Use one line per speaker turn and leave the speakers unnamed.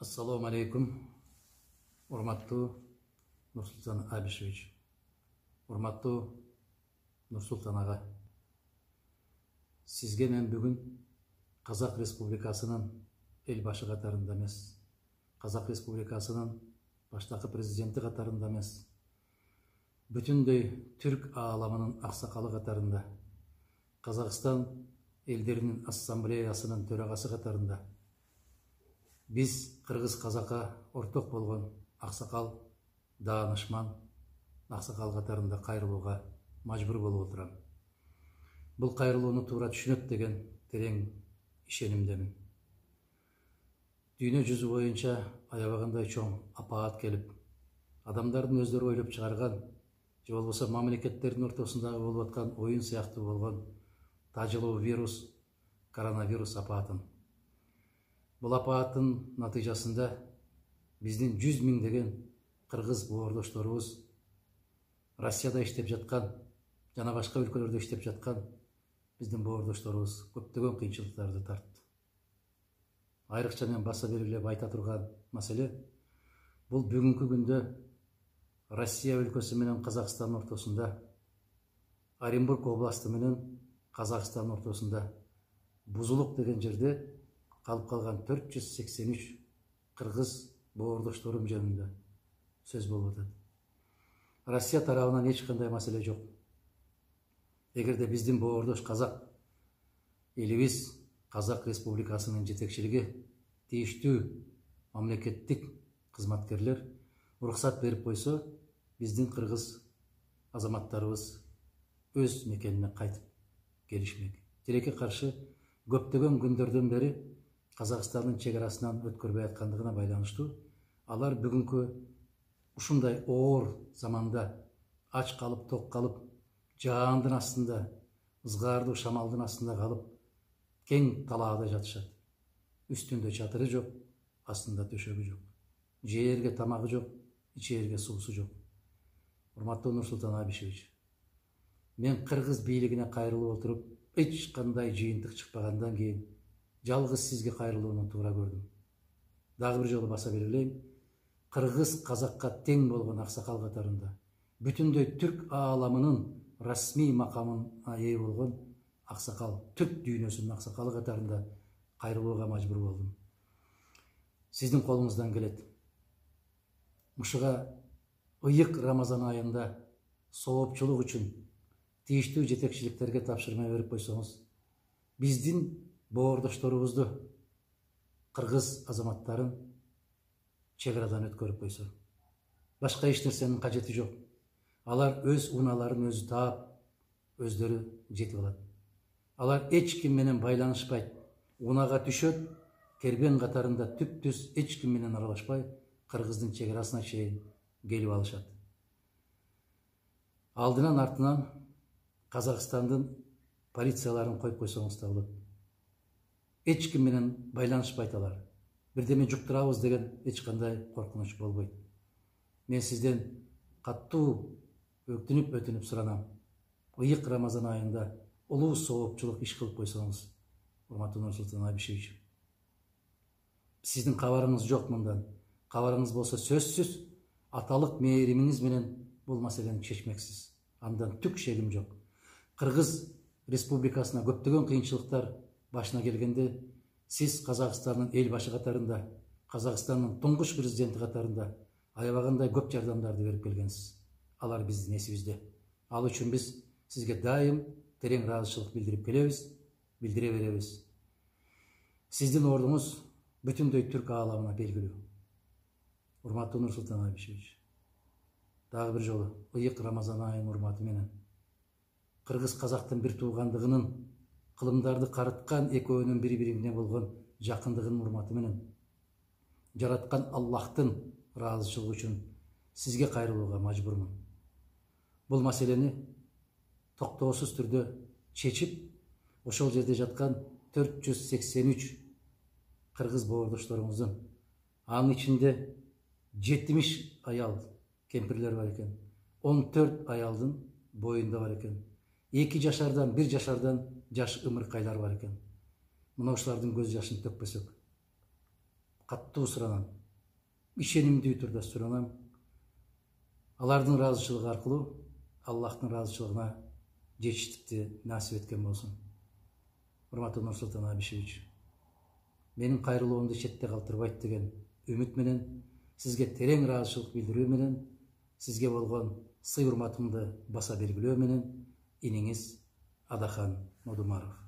Assalamu alaikum, урматтуу Нурсултан Абишевич, урматтуу Нурсултан ага. Сизге мен бүгүн Казак Республикасынын эл башы катарында эмес, Казак Республикасынын баштакы президенти катарында эмес, бүтүндөй түрк ааламынын аксакалы катарында, Казакстан элдеринин ассамблеясынын төрагасы катарында биз кыргыз казакка орток болгон аксакал, даанышман аксакал катарында кайрылууга мажбур болуп отурам. Бул кайрылууну туура түшүнөт деген терең ишенимдемин. Дүйнө жүзү боюнча аябагандай чоң апаат келип, адамдардын өздөрү ойлоп чыгарган же болбосо мамлекеттердин ортосундагы болуп аткан оюн сыяктуу болгон тажылуу вирус, коронавирус апаатын. Бул апааттын натыйжасында биздин 100 миңдеген кыргыз боордошторубуз Россияда иштеп жаткан жана башка өлкөлөрдө иштеп жаткан биздин боордошторубуз көптөгөн кыйынчылыктарды тартты. Айрыкча мен баса белгилеп айта турган маселе бул бүгүнкү күндө Россия өлкөсү менен Казакстандын ортосунда, Оренбург областы менен Казакстандын ортосунда Бузулук деген жерде калып калган 483 кыргыз боордошторум жөнүндө сөз болуп атат. Россия тарабынан эч кандай маселе жок. Эгерде биздин боордош казак элибиз Казак Республикасынын жетекчилиги, тийиштүү мамлекеттик кызматкерлер уруксат берип койсо, биздин кыргыз азаматтарыбыз өз мекенине кайтып келишмек. Тилекке каршы көптөгөн күндөрдөн бери Казакстандын чек арасынан өткөрбөй аткандыгына байланыштуу, алар бүгүнкү ушундай оор заманда ач калып, ток калып, жаандын астында, ызгаардуу шамалдын астында калып, кең талаада жатышат. Үстүндө чатыры жок, астында төшөгү жок. Жээрге тамагы жок, ичээрге суусу жок. Урматтуу Нурсултан Абишевич, мен кыргыз бийлигине кайрылып отуруп, эч кандай жыйынтык чыкпагандан кийин жалгыз сизге кайрылууну туура көрдүм. Дагы бир жолу баса белгилейм, кыргыз казакка тең болгон аксакал катарында, бүтүндөй түрк ааламынын расмий макамына ээ болгон аксакал, түрк дүйнөсүнүн аксакалы катарында кайрылууга мажбур болдум. Сиздин колуңуздан келет. Ушуга ыйык Рамазан айында соопчулук үчүн тийиштүү жетекчиликтерге тапшырма берип койсоңуз, биздин боордошторубузду, кыргыз азаматтарын чек арадан өткөрүп койсо, башка эч нерсенин кажети жок. Алар өз унааларын өзү таап, өздөрү жетип алат. Алар эч ким менен байланышпайт, унага түшөт, кербен катарында түп-түз эч ким менен аралашпай, кыргыздын чек арасына чейин келип алышат. Алдынан артынан Казакстандын полицияларын коюп койсоңуз да болот. Эч ким менен байланышпайт алар. Бирдеме жуктурабыз деген эч кандай коркунуч болбойт. Мен сизден каттуу өтүнүп суранам. Ыйык Рамазан айында улуу соопчулук иш кылып койсоңуз, урматтуу Нурсултан Абишевич. Сиздин кабарыңыз жок мындан. Кабарыңыз болсо сөзсүз аталык мээримиңиз менен бул маселени чечмексиз. Андан түк шегим жок. Кыргыз Республикасына көптөгөн кыйынчылыктар башына келгенде, сиз Казакстандын эл башы катарында, Казакстандын туңгуч президенти катарында аябагандай көп жардамдарды берип келгенсиз. Алар биздин эсибизде. Ал үчүн биз сизге дайым терең ыраазычылык билдирип келебиз, билдире беребиз. Сиздин ордуңуз бүтүндөй түрк ааламына белгилүү. Урматтуу Нурсултан Абишевич, дагы бир жолу ыйык Рамазан айынын урматы менен кыргыз казактын бир туугандыгынын, кылымдарды карыткан экөөнүн бири-бирине болгон жакындыгынын урматы менен жараткан Аллахтын ыраазычылыгы үчүн сизге кайрылууга мажбурмун. Бул маселени токтоосуз түрдө чечип, ошол жерде жаткан 483 кыргыз боордошторуңуздун, анын ичинде 70 аял кемпирлер бар экен, 14 аялдын боюнда бар экен, 2 жашардан 1 жашардан жаш ымыркайлар бар экен. Мына ушулардын көз жашын төкпөсөк, каттуу суранам, ишенимдүү түрдө суранам. Алардын ыраазычылыгы аркылуу Аллахтын ыраазычылыгына жетиштикти насип эткен болсун. Урматтуу Нурсултан Абишевич, менин кайрылуумду четте калтырбайт деген үмүт менен, сизге терең ыраазычылык билдирүү менен, сизге болгон сый урматымды баса белгилөө менен, иниңиз Адахан Нодумаров.